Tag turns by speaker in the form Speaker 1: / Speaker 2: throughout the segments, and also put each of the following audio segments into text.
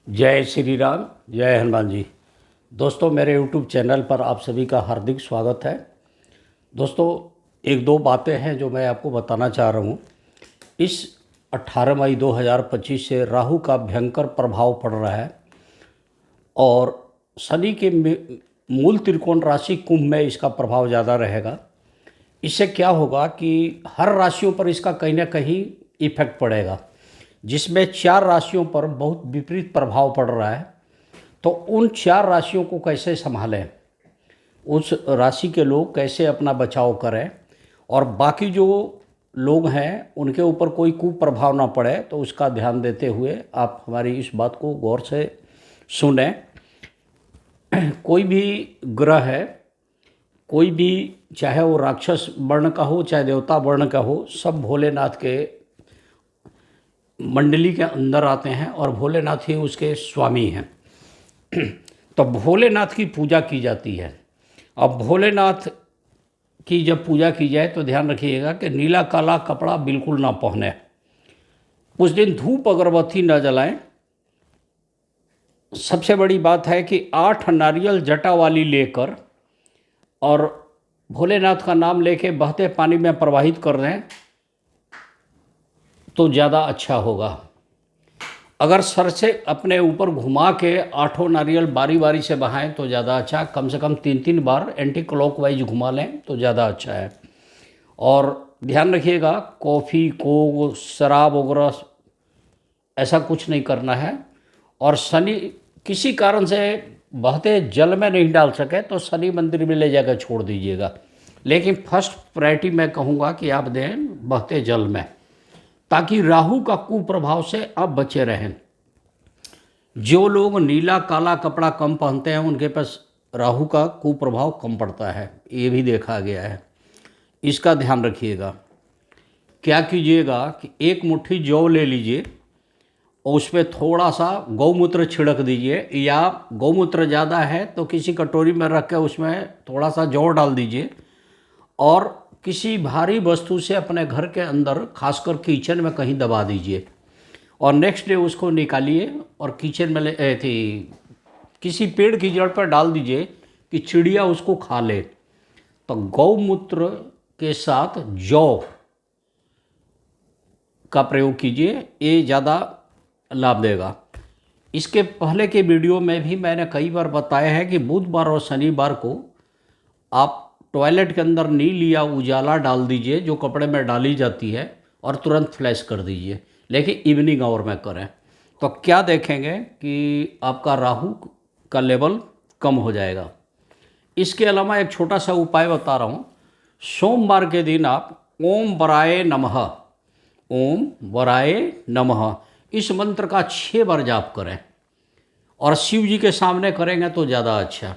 Speaker 1: जय श्री राम। जय हनुमान जी। दोस्तों, मेरे यूट्यूब चैनल पर आप सभी का हार्दिक स्वागत है। दोस्तों, एक दो बातें हैं जो मैं आपको बताना चाह रहा हूँ। इस 18 मई 2025 से राहु का भयंकर प्रभाव पड़ रहा है और शनि के मूल त्रिकोण राशि कुंभ में इसका प्रभाव ज़्यादा रहेगा। इससे क्या होगा कि हर राशियों पर इसका कहीं ना कहीं इफेक्ट पड़ेगा, जिसमें 4 राशियों पर बहुत विपरीत प्रभाव पड़ रहा है। तो उन 4 राशियों को कैसे संभालें, उस राशि के लोग कैसे अपना बचाव करें और बाकी जो लोग हैं उनके ऊपर कोई कुप्रभाव ना पड़े, तो उसका ध्यान देते हुए आप हमारी इस बात को गौर से सुनें। कोई भी ग्रह है, कोई भी, चाहे वो राक्षस वर्ण का हो चाहे देवता वर्ण का हो, सब भोलेनाथ के मंडली के अंदर आते हैं और भोलेनाथ ही उसके स्वामी हैं। तो भोलेनाथ की पूजा की जाती है। अब भोलेनाथ की जब पूजा की जाए तो ध्यान रखिएगा कि नीला काला कपड़ा बिल्कुल ना पहने। उस दिन धूप अगरबत्ती न जलाएं। सबसे बड़ी बात है कि 8 नारियल जटा वाली लेकर और भोलेनाथ का नाम लेके बहते पानी में प्रवाहित कर दें तो ज़्यादा अच्छा होगा। अगर सर से अपने ऊपर घुमा के 8 नारियल बारी बारी से बहाएं तो ज़्यादा अच्छा। कम से कम 3-3 बार एंटी क्लॉकवाइज घुमा लें तो ज़्यादा अच्छा है। और ध्यान रखिएगा, कॉफ़ी को शराब वगैरह ऐसा कुछ नहीं करना है। और शनि किसी कारण से बहते जल में नहीं डाल सके तो शनि मंदिर में ले जाकर छोड़ दीजिएगा, लेकिन फर्स्ट प्रायोरिटी मैं कहूँगा कि आप दें बहते जल में, ताकि राहु का कुप्रभाव से आप बचे रहें। जो लोग नीला काला कपड़ा कम पहनते हैं उनके पास राहु का कुप्रभाव कम पड़ता है, ये भी देखा गया है। इसका ध्यान रखिएगा। क्या कीजिएगा कि एक मुट्ठी जौ ले लीजिए और उस पर थोड़ा सा गौमूत्र छिड़क दीजिए, या गौमूत्र ज़्यादा है तो किसी कटोरी में रख के उसमें थोड़ा सा जौ डाल दीजिए और किसी भारी वस्तु से अपने घर के अंदर, खासकर किचन में कहीं दबा दीजिए और नेक्स्ट डे उसको निकालिए और किचन में किसी पेड़ की जड़ पर डाल दीजिए कि चिड़िया उसको खा ले। तो गौमूत्र के साथ जौ का प्रयोग कीजिए, ये ज़्यादा लाभ देगा। इसके पहले के वीडियो में भी मैंने कई बार बताया है कि बुधवार और शनिवार को आप टॉयलेट के अंदर नील या उजाला डाल दीजिए जो कपड़े में डाली जाती है और तुरंत फ्लैश कर दीजिए, लेकिन इवनिंग आवर में करें। तो क्या देखेंगे कि आपका राहु का लेवल कम हो जाएगा। इसके अलावा एक छोटा सा उपाय बता रहा हूँ। सोमवार के दिन आप ओम वराय नमः, ओम वराय नमः इस मंत्र का 6 बार जाप करें और शिव जी के सामने करेंगे तो ज़्यादा अच्छा।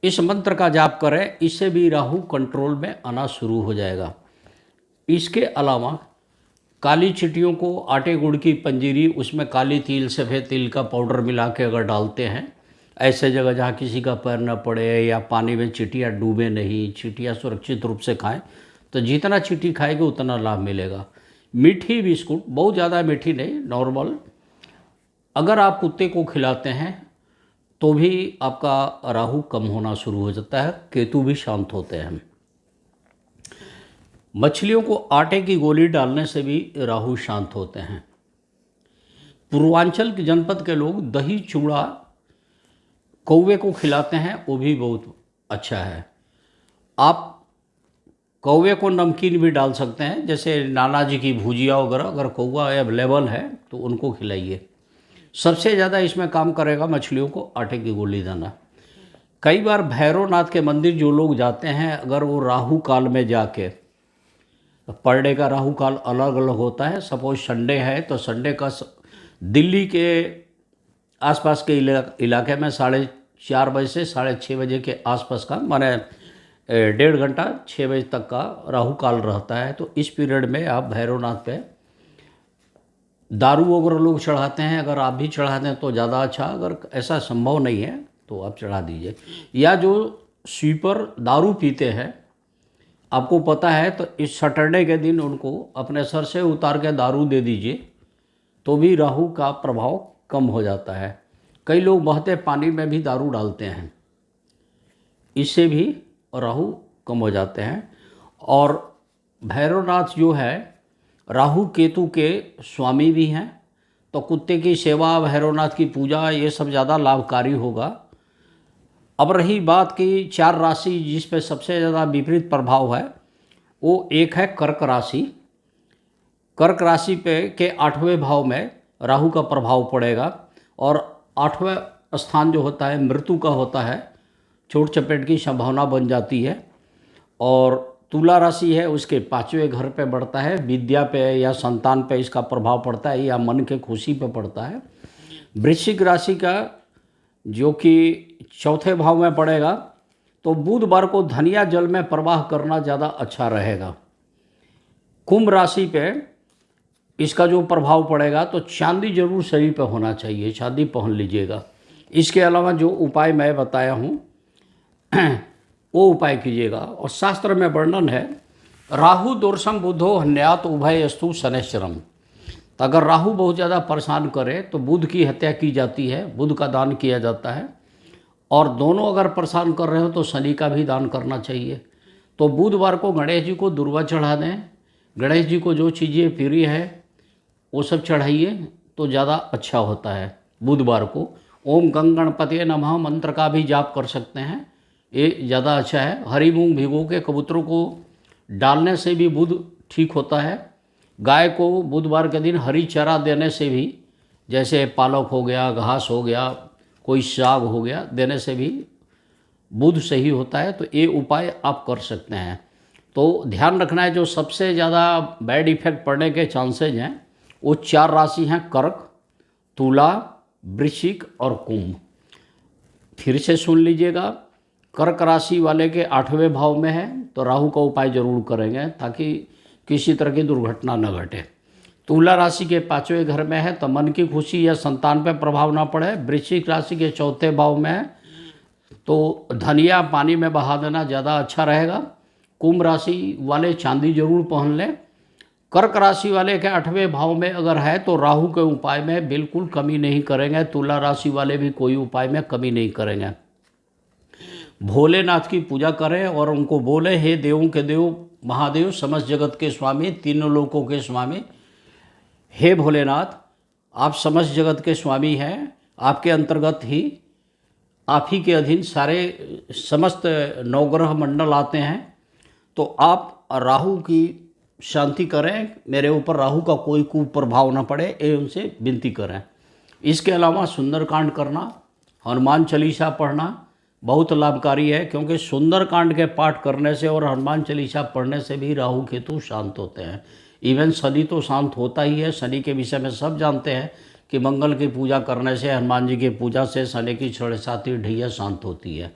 Speaker 1: इस मंत्र का जाप करें, इससे भी राहु कंट्रोल में आना शुरू हो जाएगा। इसके अलावा काली चींटियों को आटे गुड़ की पंजीरी, उसमें काली तिल सफ़ेद तिल का पाउडर मिला के अगर डालते हैं, ऐसे जगह जहाँ किसी का पैर न पड़े या पानी में चींटियाँ डूबे नहीं, चींटियाँ सुरक्षित रूप से खाएं, तो जितना चींटी खाएगी उतना लाभ मिलेगा। मीठी बिस्कुट, बहुत ज़्यादा मीठी नहीं, नॉर्मल, अगर आप कुत्ते को खिलाते हैं तो भी आपका राहु कम होना शुरू हो जाता है, केतु भी शांत होते हैं। मछलियों को आटे की गोली डालने से भी राहु शांत होते हैं। पूर्वांचल के जनपद के लोग दही चूड़ा कौवे को खिलाते हैं, वो भी बहुत अच्छा है। आप कौवे को नमकीन भी डाल सकते हैं, जैसे नाना जी की भुजिया वगैरह, अगर कौवा अवेलेबल है तो उनको खिलाइए। सबसे ज़्यादा इसमें काम करेगा मछलियों को आटे की गोली देना। कई बार भैरवनाथ के मंदिर जो लोग जाते हैं, अगर वो राहु काल में जाके, पर डे का राहु काल अलग अलग होता है। सपोज संडे है तो संडे का दिल्ली के आसपास के इलाके में 4:30 बजे से 6:30 बजे के आसपास का, माने 1.5 घंटा 6 बजे तक का राहु काल रहता है। तो इस पीरियड में आप भैरवनाथ पे दारू वगैरह लोग चढ़ाते हैं, अगर आप भी चढ़ा दें तो ज़्यादा अच्छा। अगर ऐसा संभव नहीं है तो आप चढ़ा दीजिए। या जो स्वीपर दारू पीते हैं, आपको पता है, तो इस सैटरडे के दिन उनको अपने सर से उतार के दारू दे दीजिए, तो भी राहु का प्रभाव कम हो जाता है। कई लोग बहते पानी में भी दारू डालते हैं, इससे भी राहु कम हो जाते हैं। और भैरवनाथ जो है राहु केतु के स्वामी भी हैं, तो कुत्ते की सेवा, भैरवनाथ की पूजा, ये सब ज़्यादा लाभकारी होगा। अब रही बात की 4 राशि जिस पे सबसे ज़्यादा विपरीत प्रभाव है, वो एक है कर्क राशि। कर्क राशि पे के 8वें भाव में राहु का प्रभाव पड़ेगा और 8वां स्थान जो होता है मृत्यु का होता है, चोट चपेट की संभावना बन जाती है। और तुला राशि है उसके 5वें घर पे बढ़ता है, विद्या पे या संतान पे इसका प्रभाव पड़ता है या मन के खुशी पे पड़ता है। वृश्चिक राशि का जो कि 4थे भाव में पड़ेगा, तो बुधवार को धनिया जल में प्रवाह करना ज़्यादा अच्छा रहेगा। कुंभ राशि पे इसका जो प्रभाव पड़ेगा, तो चांदी जरूर शरीर पे होना चाहिए, चांदी पहन लीजिएगा। इसके अलावा जो उपाय मैं बताया हूँ वो उपाय कीजिएगा। और शास्त्र में वर्णन है, राहु दोषम बुधो हन्यात उभय अस्तु शनैश्चरम। तो अगर राहु बहुत ज़्यादा परेशान करे तो बुध की हत्या की जाती है, बुध का दान किया जाता है। और दोनों अगर परेशान कर रहे हो तो शनि का भी दान करना चाहिए। तो बुधवार को गणेश जी को दुर्वा चढ़ा दें, गणेश जी को जो चीज़ें प्रिय है वो सब चढ़ाइए तो ज़्यादा अच्छा होता है। बुधवार को ओम गंग गणपति नमः मंत्र का भी जाप कर सकते हैं, ये ज़्यादा अच्छा है। हरी मूंग भिगो के कबूतरों को डालने से भी बुध ठीक होता है। गाय को बुधवार के दिन हरी चारा देने से भी, जैसे पालक हो गया, घास हो गया, कोई साग हो गया, देने से भी बुध सही होता है। तो ये उपाय आप कर सकते हैं। तो ध्यान रखना है, जो सबसे ज़्यादा बैड इफेक्ट पड़ने के चांसेज हैं वो 4 राशि हैं, कर्क, तुला, वृश्चिक और कुंभ। फिर से सुन लीजिएगा, कर्क राशि वाले के 8वें भाव में है तो राहु का उपाय जरूर करेंगे ताकि किसी तरह की दुर्घटना न घटे। तुला राशि के 5वें घर में है तो मन की खुशी या संतान पर प्रभाव ना पड़े। वृश्चिक राशि के 4थे भाव में है तो धनिया पानी में बहा देना ज़्यादा अच्छा रहेगा। कुंभ राशि वाले चांदी जरूर पहन लें। कर्क राशि वाले के 8वें भाव में अगर है तो राहु के उपाय में बिल्कुल कमी नहीं करेंगे। तुला राशि वाले भी कोई उपाय में कमी नहीं करेंगे। भोलेनाथ की पूजा करें और उनको बोले, हे देवों के देव महादेव, समस्त जगत के स्वामी, तीनों लोकों के स्वामी, हे भोलेनाथ, आप समस्त जगत के स्वामी हैं, आपके अंतर्गत ही, आप ही के अधीन सारे समस्त नवग्रह मंडल आते हैं। तो आप राहु की शांति करें, मेरे ऊपर राहु का कोई कुप्रभाव न पड़े, ये उनसे विनती करें। इसके अलावा सुंदरकांड करना, हनुमान चालीसा पढ़ना बहुत लाभकारी है, क्योंकि सुंदरकांड के पाठ करने से और हनुमान चालीसा पढ़ने से भी राहु केतु शांत होते हैं। इवन शनि तो शांत होता ही है। शनि के विषय में सब जानते हैं कि मंगल की पूजा करने से, हनुमान जी की पूजा से शनि की छड़साती ढैया शांत होती है।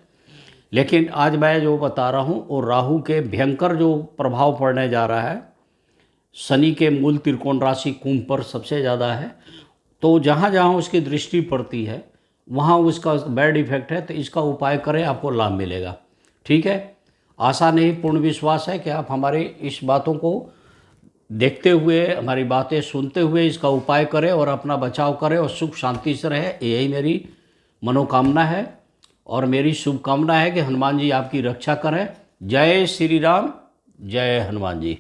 Speaker 1: लेकिन आज मैं जो बता रहा हूँ वो राहु के भयंकर जो प्रभाव पड़ने जा रहा है, शनि के मूल त्रिकोण राशि कुंभ पर सबसे ज़्यादा है। तो जहाँ जहाँ उसकी दृष्टि पड़ती है वहाँ उसका बैड इफेक्ट है, तो इसका उपाय करें, आपको लाभ मिलेगा। ठीक है, आशा नहीं पूर्ण विश्वास है कि आप हमारी इस बातों को देखते हुए, हमारी बातें सुनते हुए इसका उपाय करें और अपना बचाव करें और सुख शांति से रहे। यही मेरी मनोकामना है और मेरी शुभकामना है कि हनुमान जी आपकी रक्षा करें। जय श्री राम, जय हनुमान जी।